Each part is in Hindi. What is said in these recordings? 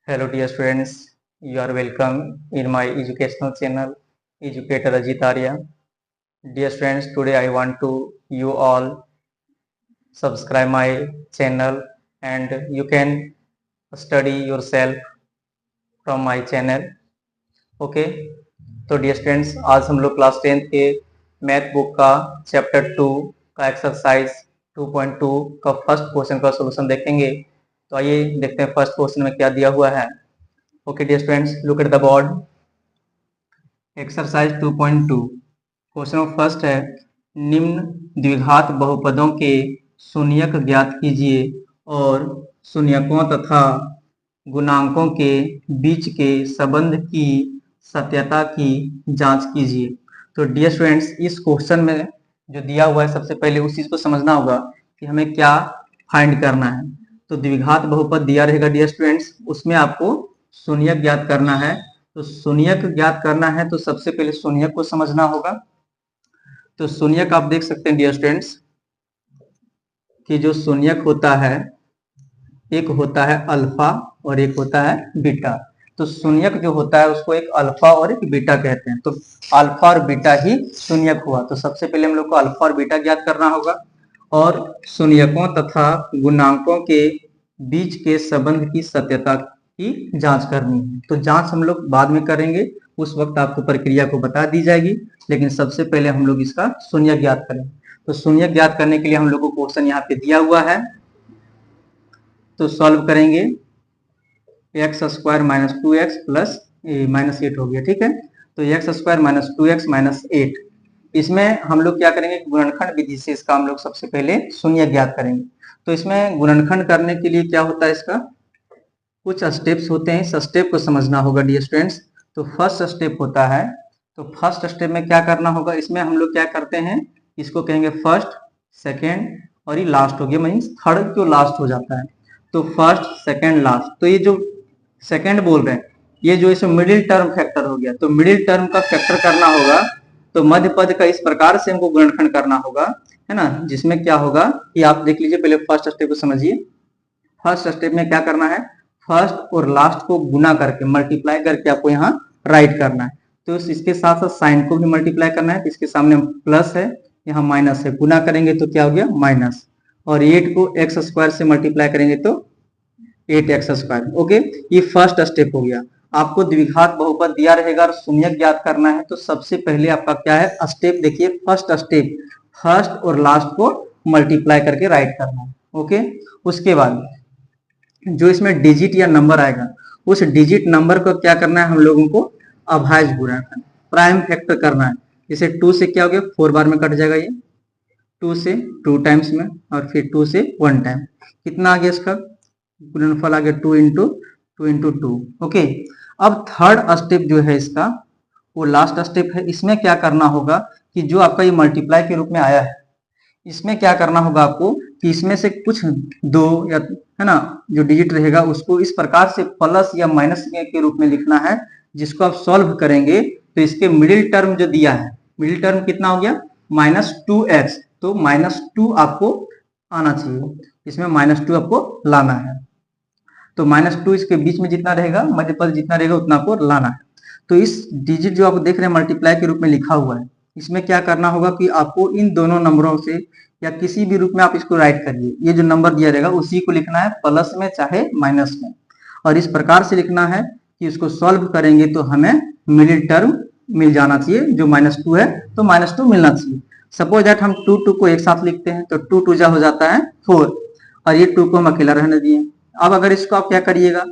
Hello dear students, you are welcome in my educational channel Educator Ajit Arya. Dear students, today I want to you all subscribe my channel and you can study yourself from my channel. Okay, तो डियर स्टूडेंट्स आज हम लोग क्लास 10 के मैथ बुक का चैप्टर 2 का एक्सरसाइज 2.2 का फर्स्ट क्वेश्चन का सॉल्यूशन देखेंगे। तो आइए देखते हैं फर्स्ट क्वेश्चन में क्या दिया हुआ है। Okay dear students, look at the board. Exercise 2.2 question first है, निम्न द्विघात बहुपदों के शून्यक ज्ञात कीजिए और शून्यकों तथा गुणांकों के बीच के संबंध की सत्यता की जांच कीजिए। तो डियर स्टूडेंट्स, इस क्वेश्चन में जो दिया हुआ है सबसे पहले उस चीज को समझना होगा कि हमें क्या फाइंड करना है। तो द्विघात बहुपद दिया रहेगा डियर स्टूडेंट्स, उसमें आपको शून्यक ज्ञात करना है। तो शून्यक ज्ञात करना है तो सबसे पहले शून्यक को समझना होगा। तो शून्यक आप देख सकते हैं डियर स्टूडेंट्स कि जो शून्यक होता है एक होता है अल्फा और एक होता है बीटा। तो शून्यक जो होता है उसको एक अल्फा और एक बीटा कहते हैं। तो अल्फा और बीटा ही शून्यक हुआ। तो सबसे पहले हम लोग को अल्फा और बीटा ज्ञात करना होगा और शून्यकों तथा गुणांकों के बीच के संबंध की सत्यता की जांच करनी है। तो जांच हम लोग बाद में करेंगे, उस वक्त आपको प्रक्रिया को बता दी जाएगी, लेकिन सबसे पहले हम लोग इसका शून्यक ज्ञात करें। तो शून्यक ज्ञात करने के लिए हम लोग को क्वेश्चन यहाँ पे दिया हुआ है, तो सॉल्व करेंगे। X square minus 2x plus minus 8 हो गया, ठीक है। तो x square minus 2x minus 8, इसमें हम लोग क्या करेंगे, गुणनखंड विधि से इसका हम लोग सबसे पहले शून्य ज्ञात करेंगे। तो इसमें गुणनखंड करने के लिए क्या होता है, इसका कुछ स्टेप्स होते हैं, इस स्टेप को समझना होगा डियर स्टूडेंट्स। तो फर्स्ट स्टेप होता है, तो फर्स्ट स्टेप में क्या करना होगा, इसमें हम लोग क्या करते हैं, इसको कहेंगे फर्स्ट, सेकेंड और ये लास्ट हो गया, मीन्स थर्ड जो लास्ट हो जाता है। तो फर्स्ट सेकेंड लास्ट, तो ये जो सेकेंड बोल रहे हैं ये जो इसमें मिडिल टर्म फैक्टर हो गया, तो मिडिल टर्म का फैक्टर करना होगा। तो मध्य पद का इस प्रकार से हमको गुणनखंड करना होगा, है ना, जिसमें क्या होगा कि आप देख लीजिए, पहले फर्स्ट स्टेप को समझिए। फर्स्ट स्टेप में क्या करना है, फर्स्ट और लास्ट को गुना करके मल्टीप्लाई करके आपको यहाँ राइट करना है। तो इसके साथ साथ साइन को भी मल्टीप्लाई करना है। तो इसके सामने प्लस है, यहाँ माइनस है, गुना करेंगे तो क्या हो गया माइनस, और 8 को एक्स स्क्वायर से मल्टीप्लाई करेंगे तो 8x स्क्वायर। ओके, ये फर्स्ट स्टेप हो गया। आपको द्विघात बहुपद दिया रहेगा और शून्यक ज्ञात करना है। तो सबसे पहले आपका क्या है स्टेप, देखिए फर्स्ट स्टेप, फर्स्ट और लास्ट को मल्टीप्लाई करके राइट करना है। ओके, उसके बाद जो इसमें डिजिट या नंबर आएगा उस डिजिट नंबर को क्या करना है, हम लोगों को अभाज्य गुणा करना, प्राइम फैक्टर करना है। जैसे 2 से क्या हो गया, 4 बार में कट जाएगा, ये 2 से 2 टाइम्स में और फिर 2 से 1 टाइम, कितना आ गया इसका गुणनफल आ गया 2 इंटू 2। ओके, अब थर्ड स्टेप जो है इसका वो लास्ट स्टेप है। इसमें क्या करना होगा कि जो आपका ये मल्टीप्लाई के रूप में आया है, इसमें क्या करना होगा आपको कि इसमें से कुछ दो या है ना जो डिजिट रहेगा उसको इस प्रकार से प्लस या माइनस के रूप में लिखना है, जिसको आप सॉल्व करेंगे तो इसके मिडिल टर्म जो दिया है, मिडिल टर्म कितना हो गया -2x, तो -2 आपको आना चाहिए, इसमें -2 आपको लाना है। तो -2 इसके बीच में जितना रहेगा, मध्य पद जितना रहेगा उतना आपको लाना है। तो इस डिजिट जो आप देख रहे हैं मल्टीप्लाई के रूप में लिखा हुआ है, इसमें क्या करना होगा कि आपको इन दोनों नंबरों से या किसी भी रूप में आप इसको राइट करिए, ये जो नंबर दिया रहेगा उसी को लिखना है, प्लस में चाहे माइनस में, और इस प्रकार से लिखना है कि इसको सॉल्व करेंगे तो हमें मिडिल टर्म मिल जाना चाहिए। जो -2 है तो -2 मिलना चाहिए। सपोज दैट हम 2 को एक साथ लिखते हैं तो 2 2 हो जाता है 4, और ये 2 को हम अकेला रहने दिए। अब अगर इसको आप क्या करिएगा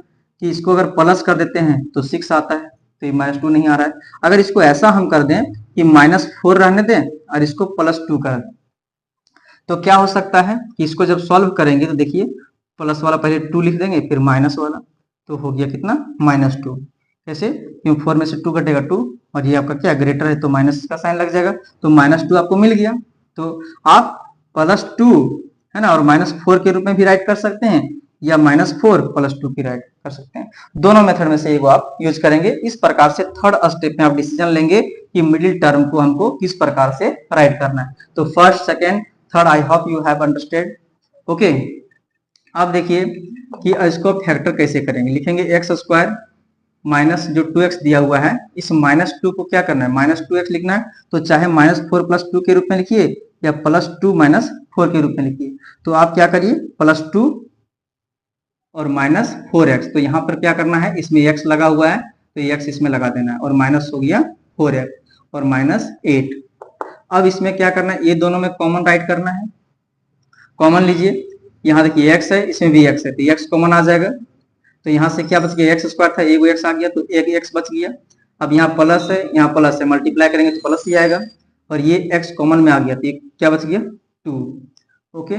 कि इसको अगर प्लस कर देते हैं तो 6 आता है, तो ये -2 नहीं आ रहा है। अगर इसको ऐसा हम कर दें कि -4 रहने दें और इसको +2 कर दें, तो क्या हो सकता है कि इसको जब सॉल्व करेंगे तो देखिए प्लस वाला पहले 2 लिख देंगे फिर माइनस वाला, तो हो गया कितना -2। कैसे, क्योंकि 4 में से 2 कटेगा 2, और ये आपका क्या ग्रेटर है तो माइनस का साइन लग जाएगा, तो -2 आपको मिल गया। तो आप +2 है ना और -4 के रूप में भी राइट कर सकते हैं या -4 +2 की राइट कर सकते हैं। दोनों मेथड में से एक आप यूज करेंगे। इस प्रकार से थर्ड स्टेप में आप डिसीजन लेंगे कि मिडिल टर्म को हमको किस प्रकार से राइट करना है। तो first second third, I hope you have understand. Okay, आप देखिए कि इसको फैक्टर कैसे करेंगे, लिखेंगे एक्स स्क्वायर माइनस जो 2x दिया हुआ है, इस -2 को क्या करना है, -2x लिखना है। तो चाहे -4 + 2 के रूप में लिखिए या +2 - 4 के रूप में लिखिए। तो आप क्या करिए, +2 और -4x, तो यहाँ पर क्या करना है, इसमें x लगा हुआ है तो x इसमें लगा देना है, और माइनस हो गया 4x और -8। अब इसमें क्या करना है, ये दोनों में कॉमन राइट करना है। कॉमन लीजिए, यहाँ देखिए x है, इसमें भी x है, तो x कॉमन आ जाएगा। तो यहाँ से क्या बच गया, एक्स स्क्वायर था, एक एक्स आ गया तो एक एक्स बच गया। अब यहाँ प्लस है, यहाँ प्लस है, मल्टीप्लाई करेंगे तो प्लस ही आएगा, और ये एक्स कॉमन में आ गया तो ये क्या बच गया, 2। ओके,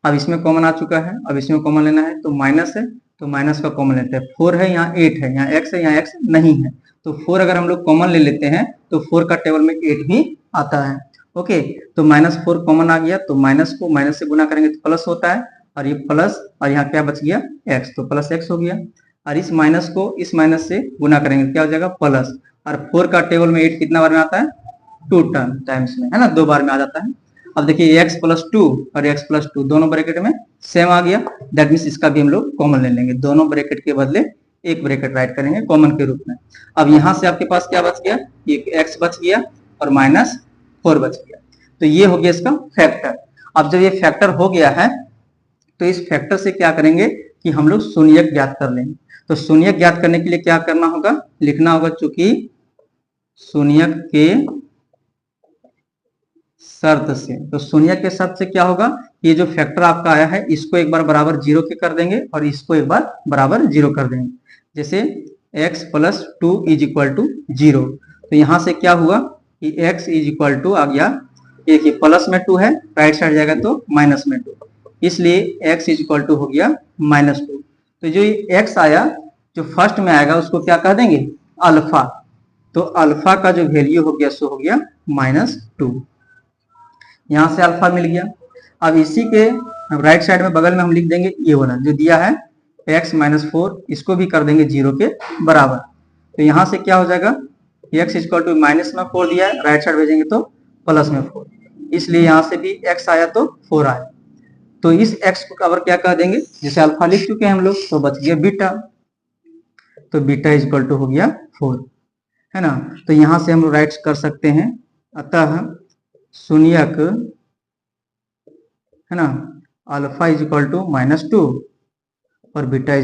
अब इसमें कॉमन आ चुका है, अब इसमें कॉमन लेना है तो माइनस है, तो माइनस का कॉमन लेते हैं। 4 है, यहाँ 8 है, यहाँ एक्स है, यहाँ एक्स नहीं है, तो 4 अगर हम लोग कॉमन ले लेते हैं तो 4 का टेबल में 8 भी आता है। ओके, तो -4 कॉमन आ गया, तो माइनस को माइनस से गुना करेंगे तो प्लस होता है, और ये प्लस, और यहाँ क्या बच गया, x, तो प्लस x हो गया। और इस माइनस को इस माइनस से गुना करेंगे क्या हो जाएगा, प्लस। और 4 का टेबल में 8 कितना बार में आता है, 2 टाइम्स में, है ना, 2 बार में आ जाता है। अब देखिए x + 2 और x + 2 दोनों ब्रैकेट में सेम आ गया, दैट मीन्स इसका भी हम लोग कॉमन ले लेंगे, दोनों ब्रैकेट के बदले एक ब्रैकेट राइट करेंगे कॉमन के रूप में। अब यहाँ से आपके पास क्या बच गया, एक x बच गया और -4 बच गया, तो ये हो गया इसका फैक्टर। अब जब ये फैक्टर हो गया है तो इस फैक्टर से क्या करेंगे कि हम लोग शून्यक ज्ञात कर लेंगे। तो शून्यक ज्ञात करने के लिए क्या करना होगा, लिखना होगा, चूंकि शून्यक के शर्त से, तो शून्यक के शर्त से क्या होगा, ये जो फैक्टर आपका आया है इसको एक बार बराबर 0 के कर देंगे और इसको एक बार बराबर 0 कर देंगे। जैसे x + 2 = 0, तो यहां से क्या हुआ कि x = आ गया, एक ही प्लस में 2 है, राइट साइड जाएगा तो माइनस में 2, इसलिए x = हो गया -2। तो जो ये x आया, जो फर्स्ट में आएगा उसको क्या कह देंगे, अल्फा। तो अल्फा का जो वैल्यू हो गया सो हो गया -2, यहां से अल्फा मिल गया। अब इसी के राइट साइड में बगल में हम लिख देंगे ये वाला जो दिया है x - 4, इसको भी कर देंगे 0 के बराबर। तो यहां से क्या हो जाएगा, x = -4 दिया है, राइट साइड भेजेंगे तो +4, इसलिए यहां से भी x आया तो 4 आया। तो इस x को अगर क्या कह देंगे, जैसे अल्फा लिख चुके हैं हम लोग, तो बच गया बीटा, तो बीटा = हो गया 4, है ना। तो यहां से हम लोग राइट कर सकते हैं, अतः शून्यक, है ना, अल्फा = -2 और बीटा =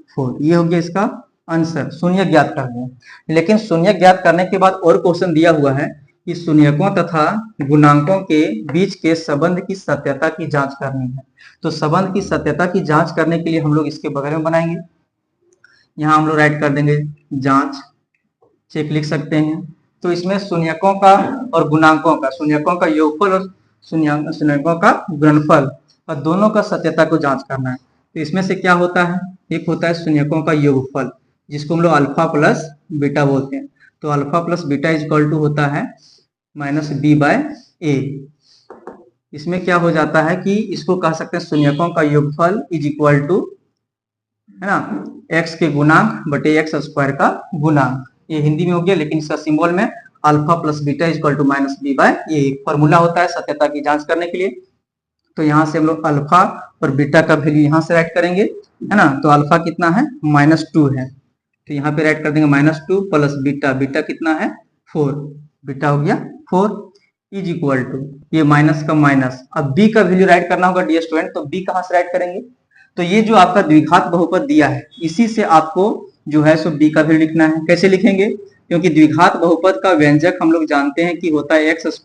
4, ये हो गया इसका आंसर, शून्य ज्ञात कर दिया। लेकिन शून्य ज्ञात करने के बाद और क्वेश्चन दिया हुआ है कि शून्यकों तथा गुणांकों के बीच के संबंध की सत्यता की जांच करनी है। तो संबंध की सत्यता की जांच करने के लिए हम लोग इसके बगल में बनाएंगे, यहाँ हम लोग राइट कर देंगे जांच, चेक लिख सकते हैं। तो इसमें शून्यकों का और गुणांकों का, शून्यकों का योगफल और शून्यकों का गुणनफल, और दोनों का सत्यता को जांच करना है। तो इसमें से क्या होता है, एक होता है शून्यकों का योगफल, जिसको हम लोग अल्फा प्लस बीटा बोलते हैं। तो अल्फा प्लस बीटा = होता है -b/a। इसमें क्या हो जाता है कि इसको कह सकते हैं शून्यकों का योगफल = है ना, x के गुणांक बटे x² का गुणांक। ये हिंदी में हो गया, लेकिन इसका सिंबल में alpha plus beta = -b/a formula होता है सत्यता की जांच करने के लिए। तो यहाँ से हम लोग अल्फा और बीटा का वैल्यू यहाँ से राइट करेंगे, है ना। तो अल्फा कितना है, -2 है, तो यहाँ पे राइट कर देंगे -2 प्लस बीटा, बीटा कितना है 4, बीटा हो गया 4 = ये माइनस का माइनस। अब b का वैल्यू राइट करना होगा डियर स्टूडेंट, तो b कहाँ से राइट करेंगे, तो ये जो आपका द्विघात बहुपद दिया है इसी से आपको जो है सो b का वैल्यू लिखना है। कैसे लिखेंगे, क्योंकि द्विघात बहुपद का व्यंजक हम लोग जानते हैं कि होता है x² +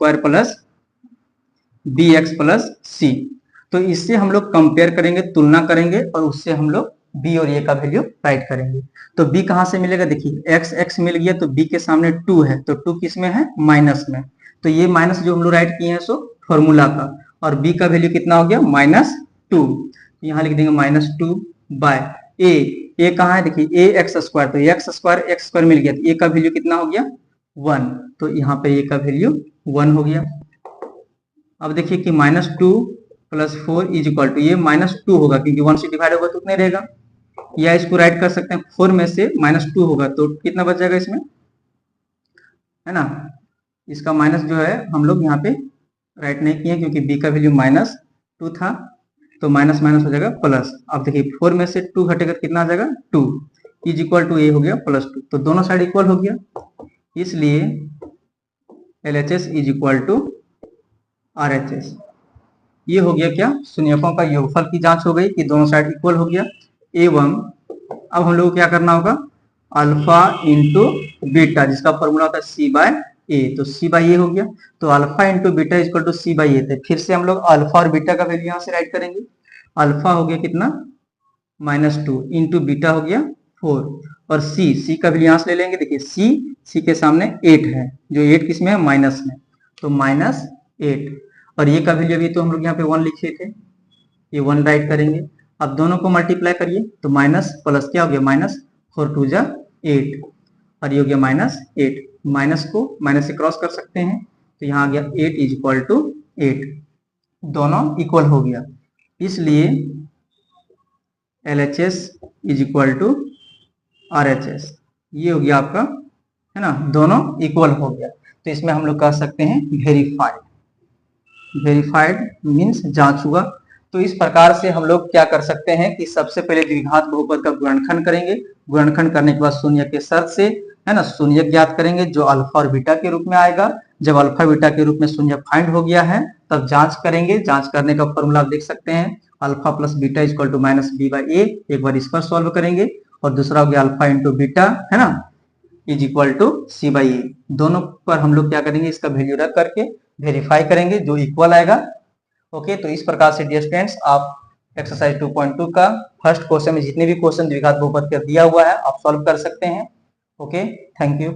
bx + c। तो इससे हम लोग कंपेयर करेंगे, तुलना करेंगे, और उससे हम लोग b और a का वैल्यू राइट करेंगे। तो b कहाँ से मिलेगा, देखिए x मिल गया, तो b के सामने 2 है, तो 2 किस में है, माइनस में, तो ये माइनस जो हम लोग राइट किए हैं सो फॉर्मूला का, और b का वैल्यू कितना हो गया -2, यहाँ लिख देंगे -2/a। कहाँ है, देखिए a x², तो x² मिल गया, तो a का वैल्यू कितना हो गया 1, तो यहाँ पे a का वैल्यू 1 हो गया। अब देखिए कि -2 + 4 = ये -2 होगा, क्योंकि 1 से डिवाइड होगा तो उतना रहेगा, या इसको राइट कर सकते हैं 4 में से -2 होगा तो कितना बच जाएगा इसमें, है ना। इसका माइनस जो है हम लोग यहाँ पे राइट नहीं किए, क्योंकि b का वैल्यू -2 था, तो माइनस माइनस हो जाएगा प्लस। अब देखिए 4 में से 2 घटेगा कितना आ जाएगा 2 इज इक्वल टू ए हो गया +2, तो दोनों साइड इक्वल हो गया, इसलिए LHS is equal to RHS। ये हो गया क्या, शून्यकों का योगफल की जांच हो गई कि दोनों साइड इक्वल हो गया। एवं अब हम लोग को क्या करना होगा, अल्फा इंटू बीटा, जिसका फॉर्मूला होता है C/A, तो C/A हो गया, तो alpha into beta equal to C/A। तो फिर से हम लोग अल्फा और बीटा का वैल्यू यहाँ से राइट करेंगे। अल्फा हो गया कितना -2 इंटू बीटा हो गया 4, और C का वैल्यू यहाँ से ले लेंगे। देखिए C के सामने 8 है, जो 8 किस में है, माइनस में, तो -8, और ये का वैल्यू अभी तो हम लोग यहाँ पे 1 लिखे थे, ये 1 राइट करेंगे। अब दोनों को मल्टीप्लाई करिए, तो माइनस प्लस क्या हो गया, -4 2 जा 8, और ये हो गया -8, माइनस को माइनस से क्रॉस कर सकते हैं, तो यहाँ आ गया 8 इज इक्वल टू 8, दोनों इक्वल हो गया, इसलिए LHS is equal to RHS। ये हो गया आपका, है ना, दोनों इक्वल हो गया, तो इसमें हम लोग कह सकते हैं वेरीफाइड। वेरीफाइड मीन्स जांच हुआ। तो इस प्रकार से हम लोग क्या कर सकते हैं कि सबसे पहले द्विघात बहुपद का गुणनखंड करेंगे, गुणनखंड करने के बाद शून्य के शर्त से, है ना, शून्य ज्ञात करेंगे जो अल्फा और बीटा के रूप में आएगा। जब अल्फा बीटा के रूप में शून्य फाइंड हो गया है तब जांच करेंगे। जांच करने का फॉर्मूला आप देख सकते हैं, alpha plus beta equal to -b/a। एक बार इस पर सॉल्व करेंगे, और दूसरा हो गया अल्फा इंटू बीटा, है ना, इज इक्वल टू C/A। दोनों पर हम लोग क्या करेंगे, इसका वैल्यू रख करके वेरीफाई करेंगे, जो इक्वल आएगा। ओके, तो इस प्रकार से डियर स्टूडेंट्स, आप एक्सरसाइज 2.2 का फर्स्ट क्वेश्चन में जितने भी क्वेश्चन द्विघात बहुपद का दिया हुआ है आप सॉल्व कर सकते हैं। Okay, thank you.